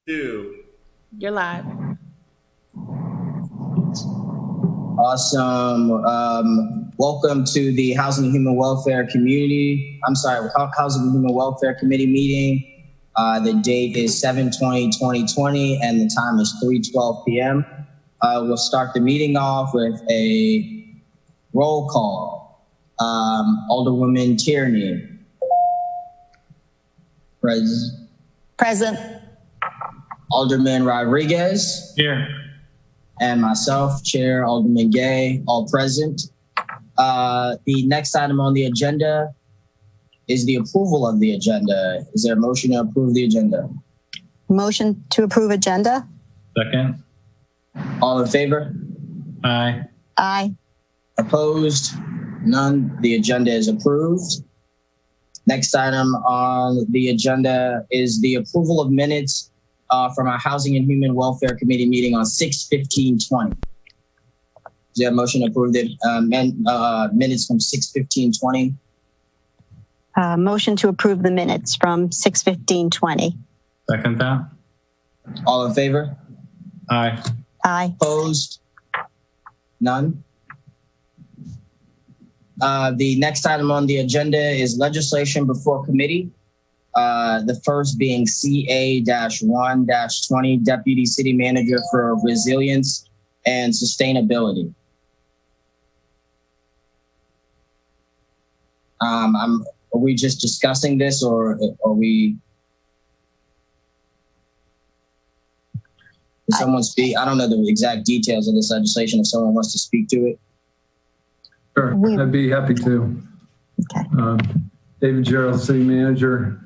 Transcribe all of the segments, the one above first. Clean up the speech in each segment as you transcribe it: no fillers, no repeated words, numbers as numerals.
2. You're live. Awesome. Welcome to the Housing and Human Welfare Housing and Human Welfare Committee meeting. The date is 7/20/2020 and the time is 3:12 p.m. We'll start the meeting off with a roll call. Alderwoman Tierney. Present. Alderman Rodriguez. Here. And myself, Chair Alderman Gay, all present. The next item on the agenda is the approval of the agenda. Is there a motion to approve the agenda? Motion to approve agenda? Second. All in favor? Aye. Aye. Opposed? None. The agenda is approved. Next item on the agenda is the approval of minutes from our Housing and Human Welfare Committee meeting on 6/15/20. Is there a motion to approve the minutes from 6/15/20? Motion to approve the minutes from 6/15/20. Second that. All in favor? Aye. Aye. Opposed? None. The next item on the agenda is legislation before committee. The first being CA-1-20, Deputy City Manager for Resilience and Sustainability. Are we just discussing this, or are we? Does someone speak? I don't know the exact details of this legislation. If someone wants to speak to it. Sure, I'd be happy to. Okay. David Gerald, City Manager.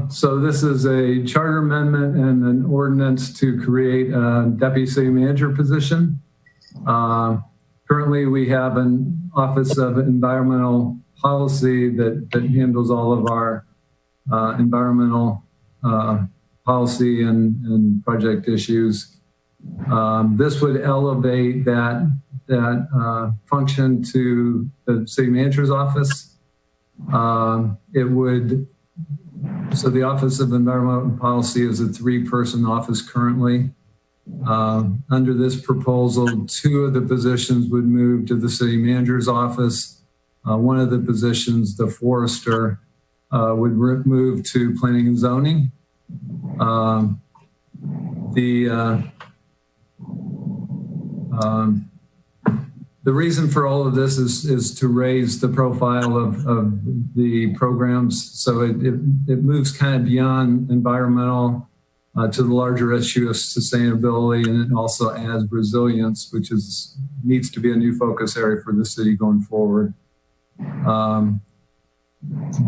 So this is a charter amendment and an ordinance to create a Deputy City Manager position. Currently, we have an Office of Environmental Policy that handles all of our environmental policy and project issues. This would elevate that function to the City Manager's office. So the Office of Environmental Policy is a 3-person office currently. Under this proposal, 2 of the positions would move to the City Manager's office. One of the positions, the forester, would move to Planning and Zoning. The reason for all of this is to raise the profile of the programs. So it moves kind of beyond environmental to the larger issue of sustainability, and it also adds resilience, which needs to be a new focus area for the city going forward.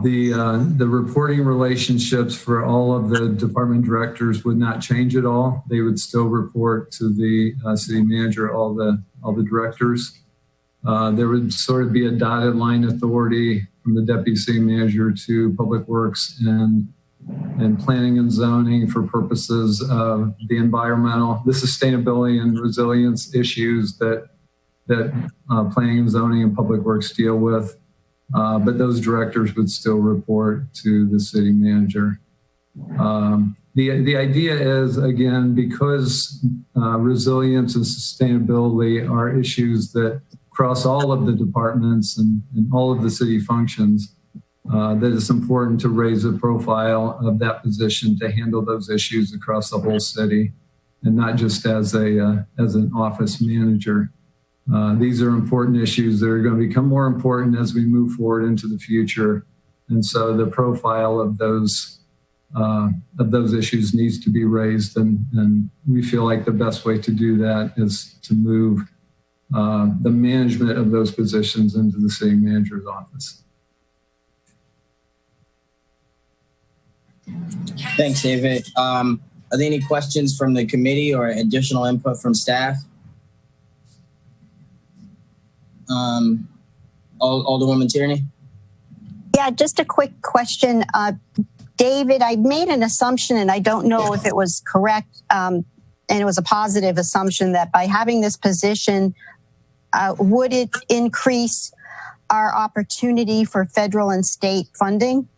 The reporting relationships for all of the department directors would not change at all. They would still report to the city manager, all the directors. There would sort of be a dotted line authority from the deputy city manager to public works and planning and zoning for purposes of the environmental, the sustainability and resilience issues that planning and zoning and public works deal with. But those directors would still report to the city manager. The idea is, again, because resilience and sustainability are issues that cross all of the departments and all of the city functions, that it's important to raise the profile of that position to handle those issues across the whole city and not just as an office manager. These are important issues that are going to become more important as we move forward into the future. And so the profile of those issues needs to be raised. And we feel like the best way to do that is to move the management of those positions into the city manager's office. Thanks, David. Are there any questions from the committee or additional input from staff? Alderwoman Tierney? Yeah, just a quick question. David, I made an assumption, and I don't know if it was correct, and it was a positive assumption that by having this position, would it increase our opportunity for federal and state funding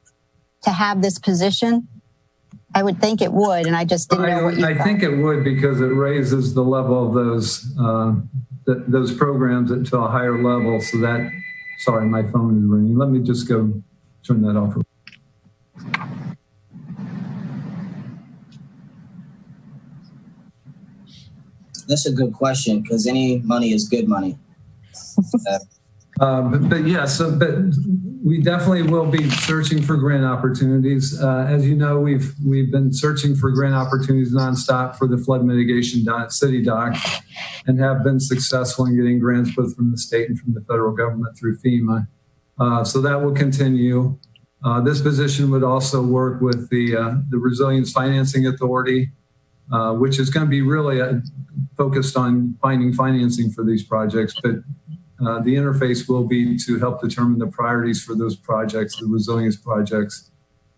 to have this position? I would think it would, and I just didn't know what you I thought. think it would, because it raises the level of those programs to a higher level. So that, sorry, my phone is ringing. Let me just go turn that off. That's a good question, because any money is good money. But we definitely will be searching for grant opportunities. As you know, we've been searching for grant opportunities nonstop for the flood mitigation city dock, and have been successful in getting grants both from the state and from the federal government through FEMA. So that will continue. This position would also work with the Resilience Financing Authority, which is going to be really focused on finding financing for these projects, but the interface will be to help determine the priorities for those projects, the resilience projects,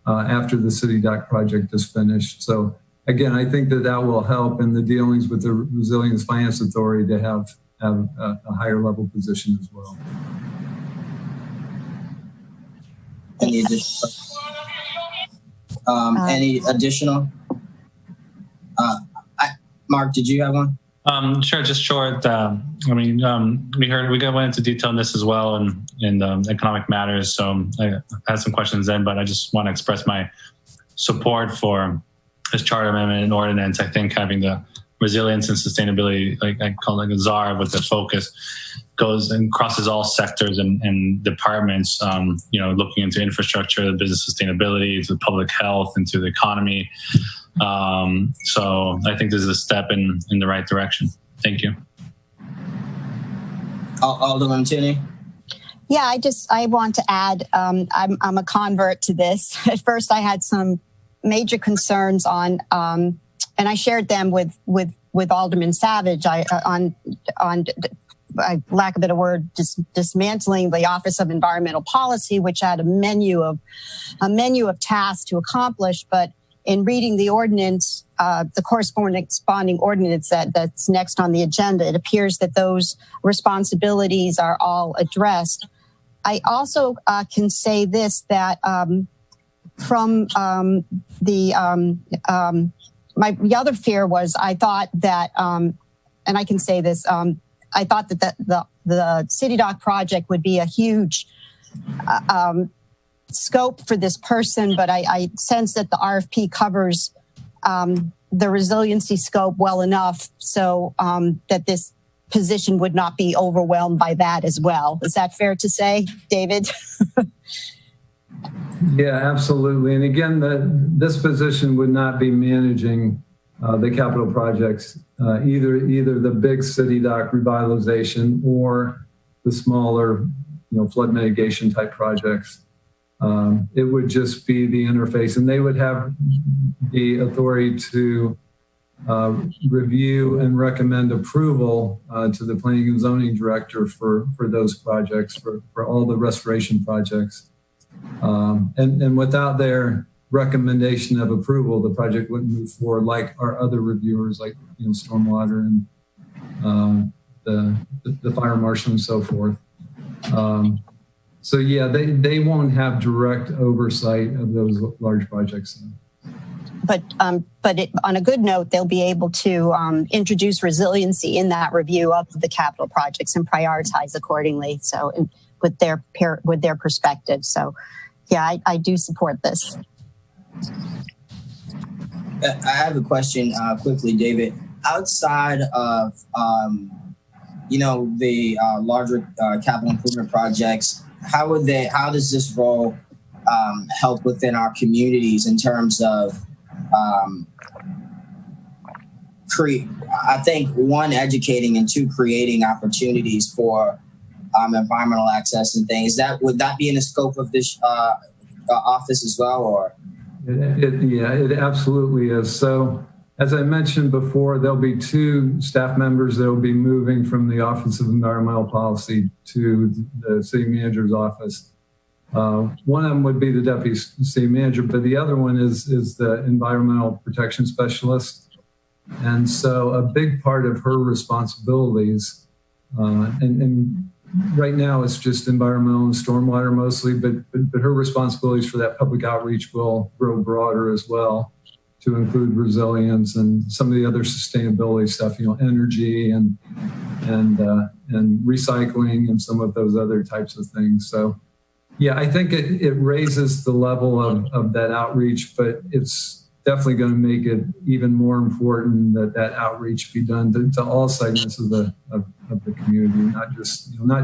after the city dock project is finished. So again, I think that will help in the dealings with the Resilience Finance Authority to have a higher level position as well. Any additional? Mark, did you have one? Sure, just short. we went into detail on this as well in economic matters. So I had some questions then, but I just want to express my support for this charter amendment and ordinance. I think having the resilience and sustainability, like I call it a czar with the focus, goes and crosses all sectors and departments, looking into infrastructure, business sustainability, into public health, into the economy. So I think this is a step in the right direction. Thank you. Alderman Tierney? Yeah, I want to add, I'm a convert to this. At first, I had some major concerns on, and I shared them with Alderman Savage on lack of a better word, dismantling the Office of Environmental Policy, which had a menu of tasks to accomplish. But in reading the ordinance, the corresponding ordinance that's next on the agenda, it appears that those responsibilities are all addressed. I also can say this, that from the other fear was, I thought that, and I can say this, I thought that the City Dock project would be a huge scope for this person, but I sense that the RFP covers the resiliency scope well enough so that this position would not be overwhelmed by that as well. Is that fair to say, David? Yeah, absolutely. And again, this position would not be managing the capital projects, either the big city dock revitalization or the smaller, flood mitigation type projects. It would just be the interface, and they would have the authority to review and recommend approval to the planning and zoning director for those projects, for all the restoration projects. And without their recommendation of approval, the project wouldn't move forward like our other reviewers, like stormwater and the fire marshal and so forth. So yeah, they won't have direct oversight of those large projects. But on a good note, they'll be able to introduce resiliency in that review of the capital projects and prioritize accordingly. So with their perspective. So yeah, I do support this. I have a question quickly, David. Outside of the larger capital improvement projects, how does this role help within our communities in terms of I think one, educating, and two, creating opportunities for environmental access and things. Would that be in the scope of this office as well, or? It absolutely is. So as I mentioned before, there'll be two staff members that will be moving from the Office of Environmental Policy to the city manager's office. One of them would be the deputy city manager, but the other one is the environmental protection specialist. And so a big part of her responsibilities, and right now it's just environmental and stormwater mostly, but her responsibilities for that public outreach will grow broader as well. to include resilience and some of the other sustainability stuff, energy and recycling and some of those other types of things. So, yeah, I think it raises the level of that outreach, but it's definitely going to make it even more important that outreach be done to all segments of the community, not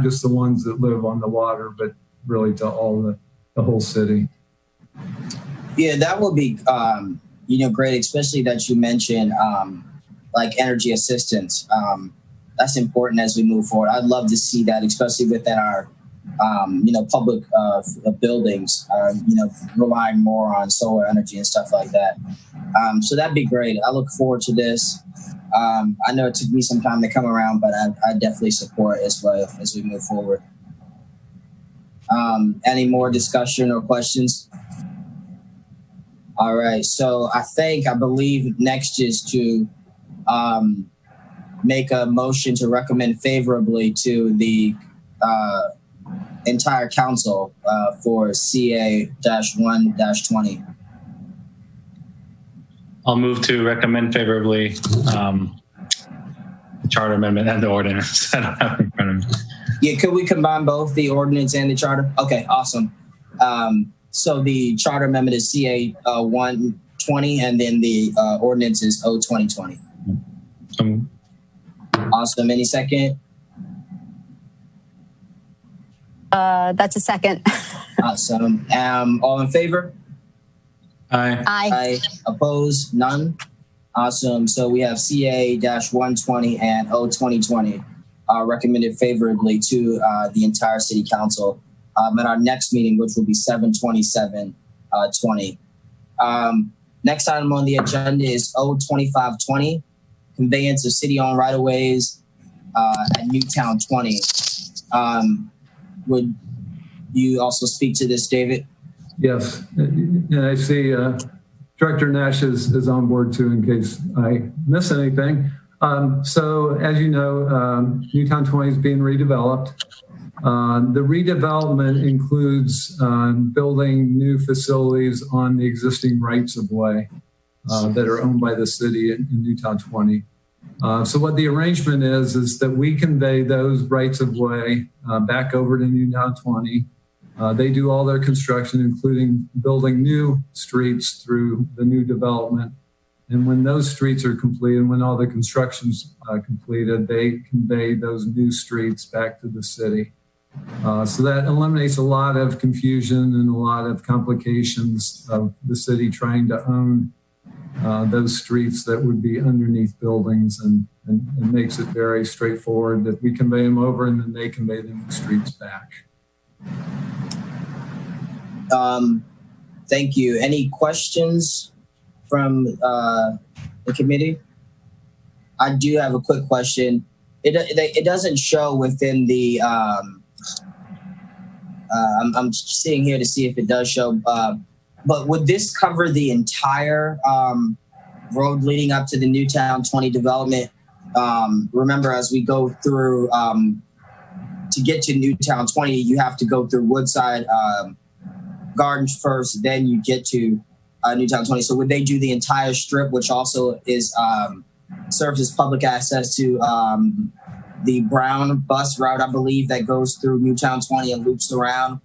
just the ones that live on the water, but really to all the whole city. Yeah, that would be great, especially that you mentioned like energy assistance. That's important as we move forward. I'd love to see that, especially within our public buildings, relying more on solar energy and stuff like that. So that'd be great. I look forward to this. I know it took me some time to come around, but I definitely support as well as we move forward. Any more discussion or questions? All right. So I believe next is to make a motion to recommend favorably to the entire council for CA-1-20. I'll move to recommend favorably the charter amendment and the ordinance. I don't have it in front of me. Yeah, could we combine both the ordinance and the charter? Okay, awesome. So the charter amendment is CA-1-20, and then the ordinance is O-2020. Awesome. Any second? That's a second. Awesome. All in favor? Aye. Aye. Opposed? None? Awesome. So we have CA-120 and O-2020 recommended favorably to the entire city council at our next meeting, which will be 7/27/20. Next item on the agenda is O-2520, conveyance of city-owned right-of-ways at Newtown 20. Would you also speak to this, David? Yes, and I see Director Nash is on board too, in case I miss anything. So as you know, Newtown 20 is being redeveloped. The redevelopment includes building new facilities on the existing rights of way that are owned by the city in Newtown 20. So what the arrangement is that we convey those rights of way back over to Newtown 20. They do all their construction, including building new streets through the new development. And when those streets are completed, when all the construction's completed, they convey those new streets back to the city. So that eliminates a lot of confusion and a lot of complications of the city trying to own those streets that would be underneath buildings, and makes it very straightforward that we convey them over and then they convey the new streets back. Thank you. Any questions from the committee? I do have a quick question. It doesn't show within the, I'm sitting here to see if it does show, but would this cover the entire road leading up to the Newtown 20 development? Remember, as we go through, to get to Newtown 20, you have to go through Woodside Gardens first, then you get to Newtown 20. So would they do the entire strip, which also is serves as public access to the Brown bus route, I believe, that goes through Newtown 20 and loops around?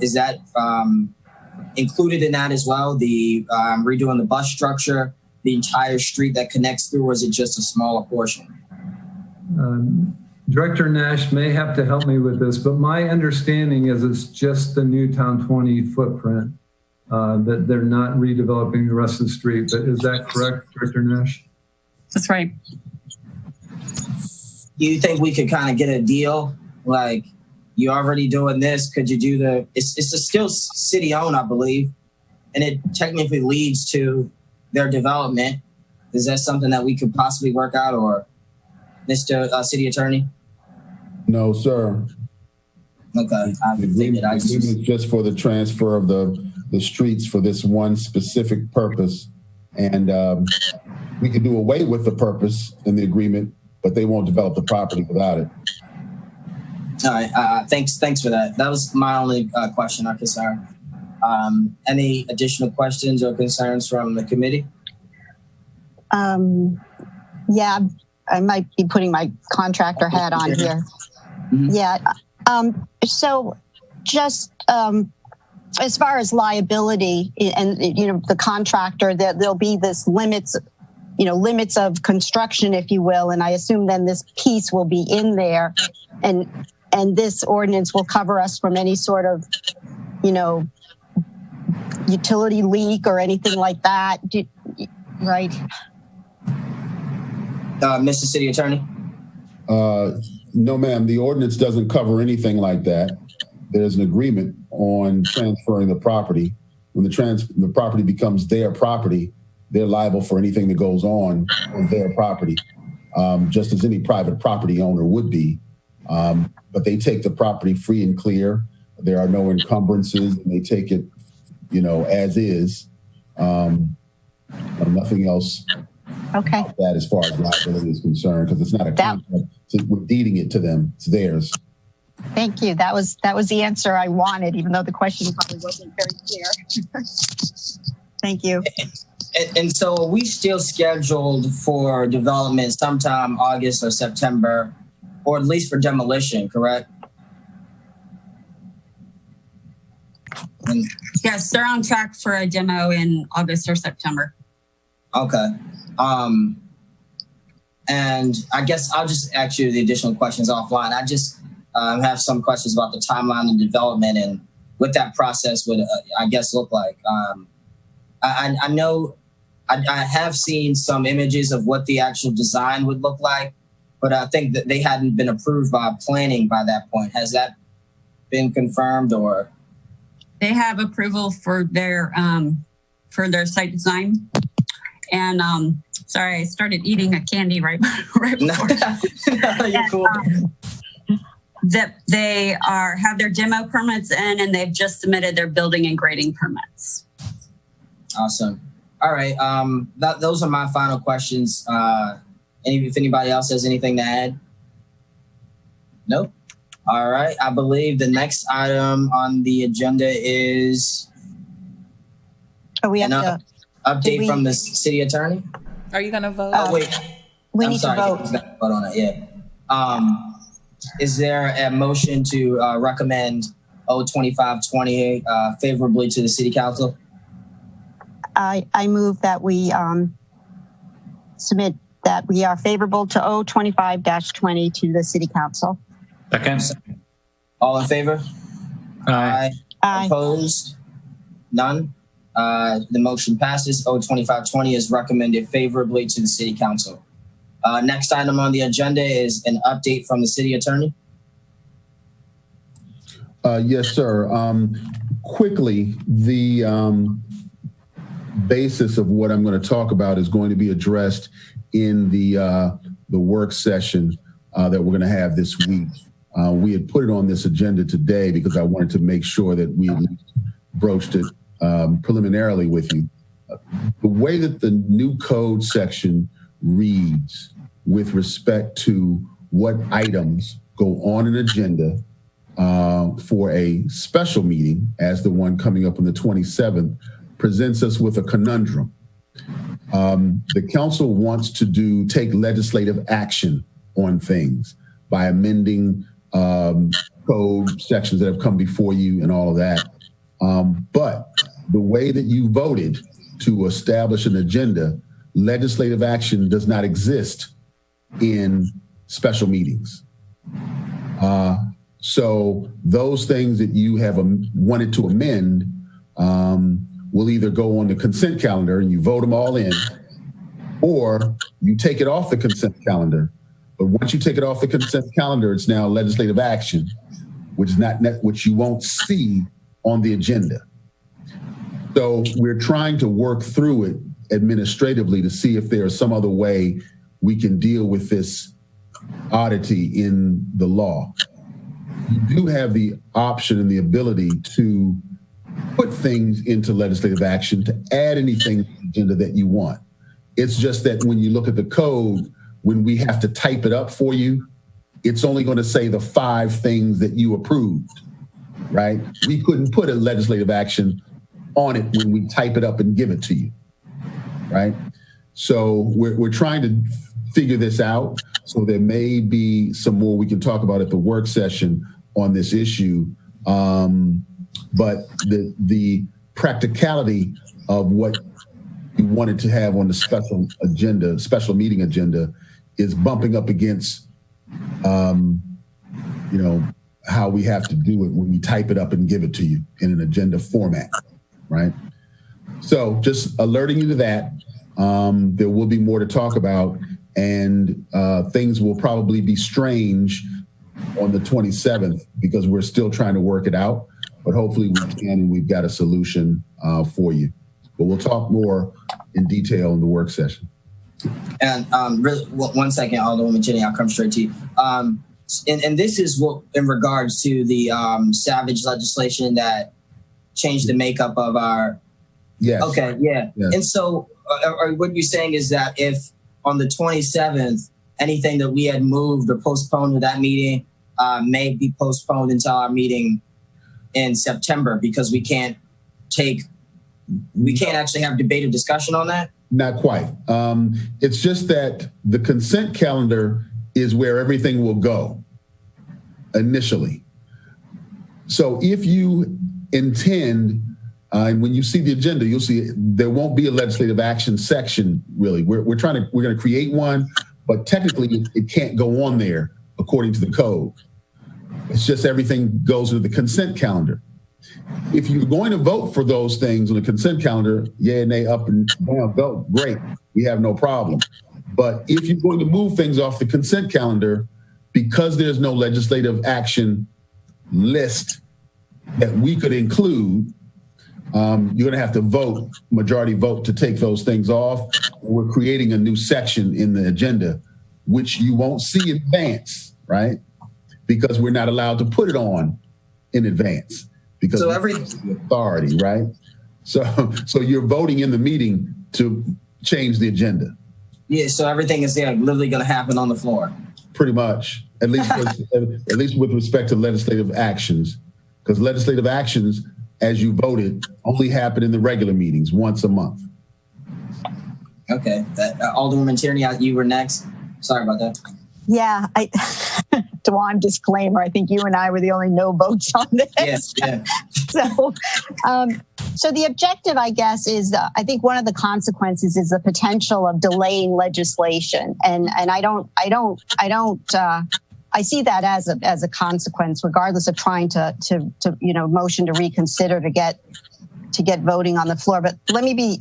Is that included in that as well? The redoing the bus structure, the entire street that connects through, or is it just a smaller portion? Director Nash may have to help me with this, but my understanding is it's just the Newtown 20 footprint, that they're not redeveloping the rest of the street. But is that correct, Director Nash? That's right. Do you think we could kind of get a deal? Like, you're already doing this. Could you do it's still city owned, I believe, and it technically leads to their development. Is that something that we could possibly work out, or Mr. City Attorney? No, sir. Okay, I figured. I just for the transfer of the streets for this one specific purpose, and we can do away with the purpose in the agreement, but they won't develop the property without it. All right. Thanks for that. That was my only question or concern. Any additional questions or concerns from the committee? Yeah, I might be putting my contractor hat on here. Mm-hmm. Yeah. So just as far as liability and, the contractor, there'll be this limits of construction, if you will. And I assume then this piece will be in there and this ordinance will cover us from any sort of, utility leak or anything like that. Right. Mr. City Attorney? No, ma'am. The ordinance doesn't cover anything like that. There's an agreement on transferring the property. When the property becomes their property, they're liable for anything that goes on their property, just as any private property owner would be. But they take the property free and clear. There are no encumbrances, and they take it, as is. Nothing else. Okay. That as far as liability is concerned, because it's not a contract. We're deeding it to them. It's theirs. Thank you. That was the answer I wanted, even though the question probably wasn't very clear. Thank you. And so are we still scheduled for development sometime August or September, or at least for demolition, correct? Yes, they're on track for a demo in August or September. Okay. And I guess I'll just ask you the additional questions offline. I just have some questions about the timeline of development and what that process would, I guess, look like. I know I have seen some images of what the actual design would look like, but I think that they hadn't been approved by planning by that point. Has that been confirmed, or? They have approval for their site design. And sorry, I started eating a candy right before. No, you're cool. That they have their demo permits in, and they've just submitted their building and grading permits. Awesome. All right. Those are my final questions. If anybody else has anything to add? Nope. All right. I believe the next item on the agenda is we have to update from the city attorney. Are you going to vote? Oh, wait. We need to vote. Vote on it. Yeah. Is there a motion to recommend O2520 favorably to the city council? I move that we submit that we are favorable to O25-20 to the city council. Second. All in favor? Aye. Aye. Opposed? None. The motion passes. O2520 is recommended favorably to the city council. Next item on the agenda is an update from the city attorney. Yes, sir. Quickly, the basis of what I'm going to talk about is going to be addressed in the work session that we're going to have this week. We had put it on this agenda today because I wanted to make sure that we at least broached it preliminarily with you. The way that the new code section reads with respect to what items go on an agenda for a special meeting, as the one coming up on the 27th, presents us with a conundrum. The council wants to take legislative action on things by amending code sections that have come before you and all of that. But the way that you voted to establish an agenda, legislative action does not exist in special meetings. So those things that you have wanted to amend will either go on the consent calendar and you vote them all in, or you take it off the consent calendar. But once you take it off the consent calendar, it's now legislative action, which you won't see on the agenda. So we're trying to work through it administratively to see if there's some other way we can deal with this oddity in the law. You do have the option and the ability to put things into legislative action, to add anything to the agenda that you want. It's just that when you look at the code, when we have to type it up for you, it's only going to say the 5 things that you approved, right? We couldn't put a legislative action on it when we type it up and give it to you, right? So we're trying to figure this out. So there may be some more we can talk about at the work session on this issue. But the practicality of what we wanted to have on the special meeting agenda is bumping up against, how we have to do it when we type it up and give it to you in an agenda format, right? So just alerting you to that. There will be more to talk about, and things will probably be strange on the 27th because we're still trying to work it out, but hopefully we can, and we've got a solution for you. But we'll talk more in detail in the work session. And really, 1 second, Alderwoman Jenny, I'll come straight to you. And this is what in regards to the Savage legislation that changed the makeup of our. Yes. Okay. Yeah. Yes. And so, what you're saying is that if on the 27th anything that we had moved or postponed to that meeting may be postponed until our meeting in September because we can't actually have debate or discussion on that? Not quite. It's just that the consent calendar is where everything will go initially. So if you intend, and when you see the agenda, you'll see there won't be a legislative action section, really. We're going to create one, but technically it can't go on there according to the code. It's just everything goes into the consent calendar. If you're going to vote for those things on the consent calendar, yay and nay, up and down, go, great. We have no problem. But if you're going to move things off the consent calendar, because there's no legislative action list that we could include, you're going to have to majority vote to take those things off. We're creating a new section in the agenda, which you won't see in advance, right? Because we're not allowed to put it on in advance because of the authority, right? So you're voting in the meeting to change the agenda. Yeah, so everything is literally going to happen on the floor. Pretty much, at least with respect to legislative actions, because legislative actions, as you voted, only happen in the regular meetings once a month. Okay, Alderwoman Tierney, you were next. Sorry about that. Yeah, Dewan, disclaimer, I think you and I were the only no votes on this. Yes, yeah. So the objective, I guess, is I think one of the consequences is the potential of delaying legislation, and I see that as a consequence, regardless of trying to motion to reconsider to get voting on the floor. But let me be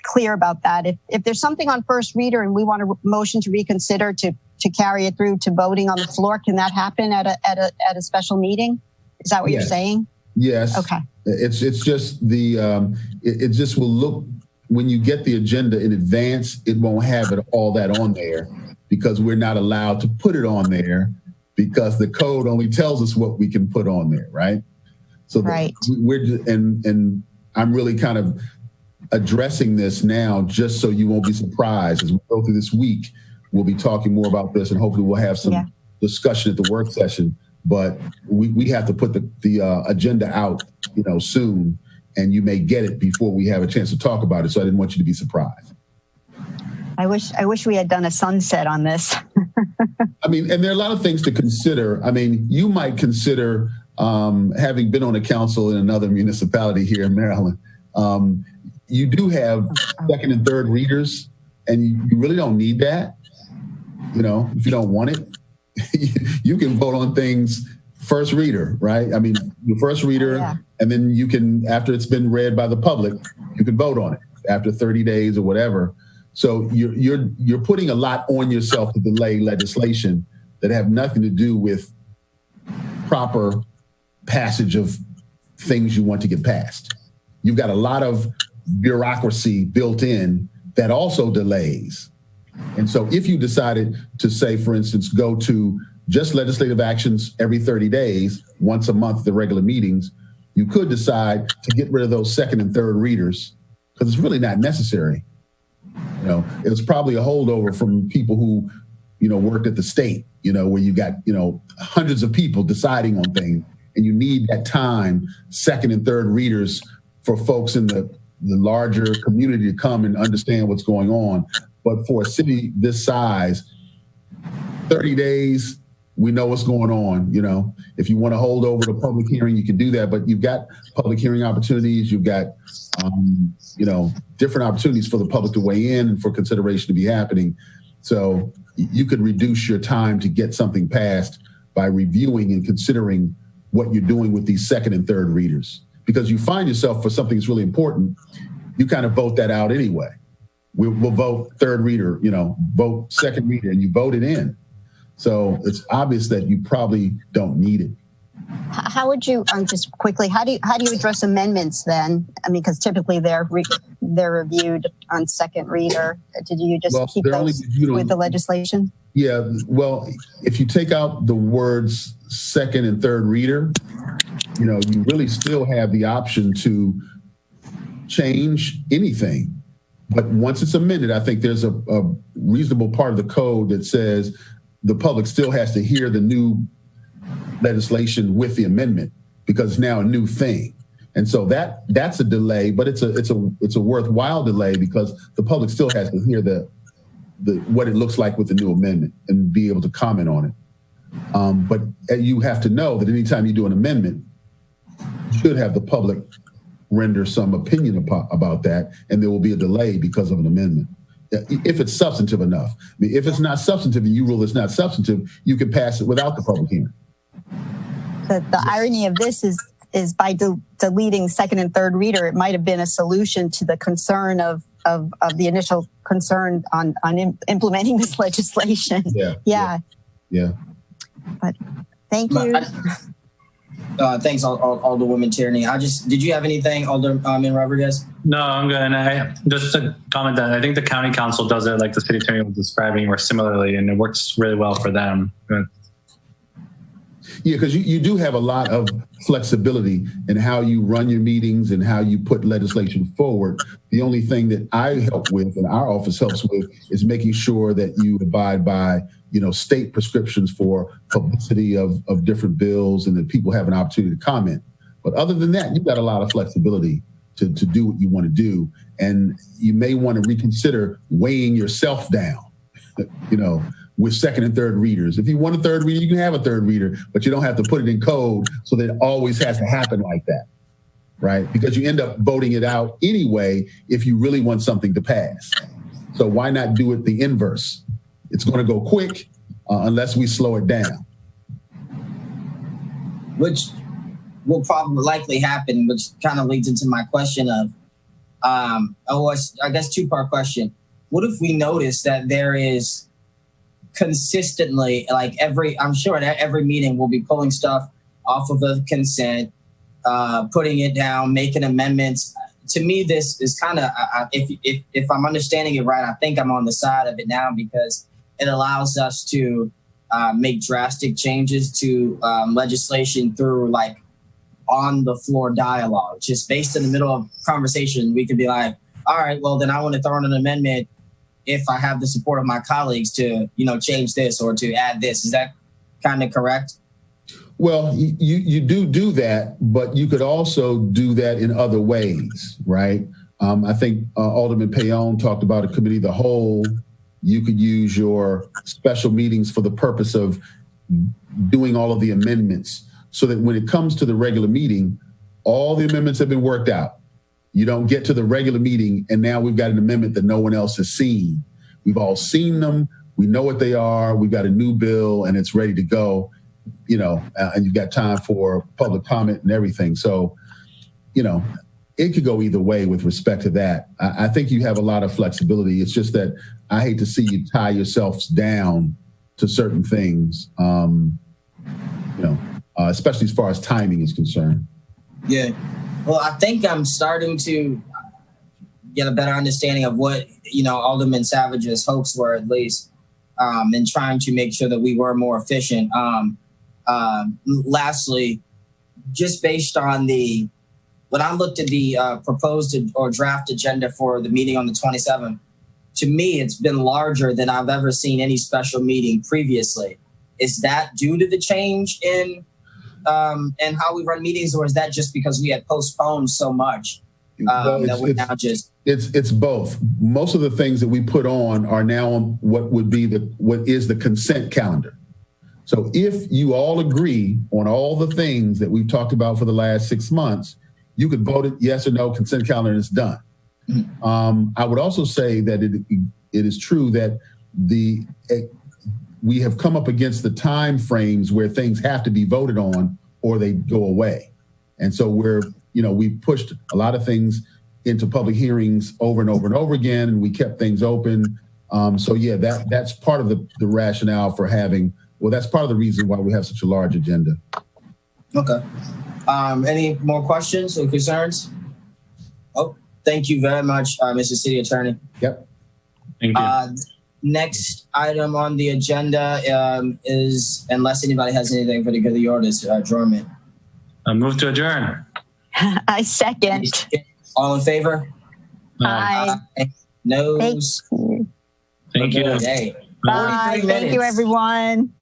clear about that. If there's something on first reader and we want to motion to reconsider to carry it through to voting on the floor, can that happen at a special meeting? Is that what you're saying? Yes. Okay. It's just it just will look, when you get the agenda in advance, it won't have all that on there because we're not allowed to put it on there because the code only tells us what we can put on there, right? So right. And I'm really kind of addressing this now just so you won't be surprised. As we go through this week, we'll be talking more about this, and hopefully we'll have some discussion at the work session. But we have to put the agenda out, soon, and you may get it before we have a chance to talk about it. So I didn't want you to be surprised. I wish we had done a sunset on this. I mean, and there are a lot of things to consider. I mean, you might consider, having been on a council in another municipality here in Maryland, you do have second and third readers, and you really don't need that. If you don't want it, you can vote on things first reader, right? I mean, the first reader, and then you can, after it's been read by the public, you can vote on it after 30 days or whatever. So you're putting a lot on yourself to delay legislation that have nothing to do with proper passage of things you want to get passed. You've got a lot of bureaucracy built in that also delays. And so if you decided to say, for instance, go to just legislative actions every 30 days, once a month, the regular meetings, you could decide to get rid of those second and third readers because it's really not necessary. It was probably a holdover from people who, worked at the state, where you got, hundreds of people deciding on things, and you need that time, second and third readers for folks in the larger community to come and understand what's going on. But for a city this size, 30 days, we know what's going on. You know, if you want to hold over the public hearing, you can do that. But you've got public hearing opportunities. You've got, you know, different opportunities for the public to weigh in and for consideration to be happening. So you could reduce your time to get something passed by reviewing and considering what you're doing with these second and third readers. Because you find yourself for something that's really important, you kind of vote that out anyway. We'll vote third reader, you know, vote second reader, and you vote it in. So it's obvious that you probably don't need it. How would you, just quickly, how do you address amendments then? I mean, because typically they're reviewed on second reader. Did you just keep those with the legislation? Yeah, well, if you take out the words second and third reader, you know, you really still have the option to change anything. But once it's amended, I think there's a reasonable part of the code that says the public still has to hear the new legislation with the amendment because it's now a new thing. And so that's a delay, but it's a worthwhile delay because the public still has to hear the what it looks like with the new amendment and be able to comment on it. But you have to know that anytime you do an amendment, you should have the public render some opinion about that, and there will be a delay because of an amendment. If it's substantive enough. I mean, if it's not substantive and you rule it's not substantive, you can pass it without the public hearing. The irony of this is by deleting second and third reader, it might have been a solution to the concern of the initial concern on implementing this legislation. Yeah. But thank you. Thanks, Alderwoman Tierney. Did you have anything, Alderman Rodriguez? No, I'm good. And just to comment that I think the county council does it like the city attorney was describing or similarly, and it works really well for them. Yeah, because you do have a lot of flexibility in how you run your meetings and how you put legislation forward. The only thing that I help with and our office helps with is making sure that you abide by, you know, state prescriptions for publicity of different bills and that people have an opportunity to comment. But other than that, you've got a lot of flexibility to do what you want to do. And you may want to reconsider weighing yourself down, you know, with second and third readers. If you want a third reader, you can have a third reader, but you don't have to put it in code so that it always has to happen like that, right? Because you end up voting it out anyway if you really want something to pass. So why not do it the inverse? It's going to go quick unless we slow it down. Which will probably likely happen, which kind of leads into my question of, I guess two-part question. What if we notice that there is consistently, like I'm sure at every meeting we'll be pulling stuff off of the consent, putting it down, making amendments. To me, this is kind of, if I'm understanding it right, I think I'm on the side of it now because it allows us to make drastic changes to legislation through like on the floor dialogue. Just based in the middle of conversation, we could be like, all right, well, then I want to throw in an amendment if I have the support of my colleagues to, you know, change this or to add this. Is that kind of correct? Well, you do that, but you could also do that in other ways, right? I think Alderman Payon talked about a committee of the whole. You could use your special meetings for the purpose of doing all of the amendments so that when it comes to the regular meeting, all the amendments have been worked out. You don't get to the regular meeting and now we've got an amendment that no one else has seen. We've all seen them. We know what they are. We've got a new bill and it's ready to go, you know, and you've got time for public comment and everything. So, you know, it could go either way with respect to that. I think you have a lot of flexibility. It's just that I hate to see you tie yourselves down to certain things, you know, especially as far as timing is concerned. Yeah. Well, I think I'm starting to get a better understanding of what, you know, Alderman Savage's hopes were, at least, in trying to make sure that we were more efficient. Lastly, just based on when I looked at the proposed or draft agenda for the meeting on the 27th, to me, it's been larger than I've ever seen any special meeting previously. Is that due to the change in how we run meetings, or is that just because we had postponed so much that we're now just... It's both. Most of the things that we put on are now on what is the consent calendar. So if you all agree on all the things that we've talked about for the last 6 months, you could vote it yes or no, consent calendar, and it's done. I would also say that it is true that we have come up against the time frames where things have to be voted on or they go away. And so we pushed a lot of things into public hearings over and over and over again, and we kept things open. So yeah, that's part of the rationale for having, that's part of the reason why we have such a large agenda. Okay. Any more questions or concerns? Oh, thank you very much, Mr. City Attorney. Yep. Thank you. Next item on the agenda is, unless anybody has anything for the good of the order, adjournment. Move to adjourn. I second. All in favor? Aye. No's? Thank you. Hey, Bye. Thank you, everyone.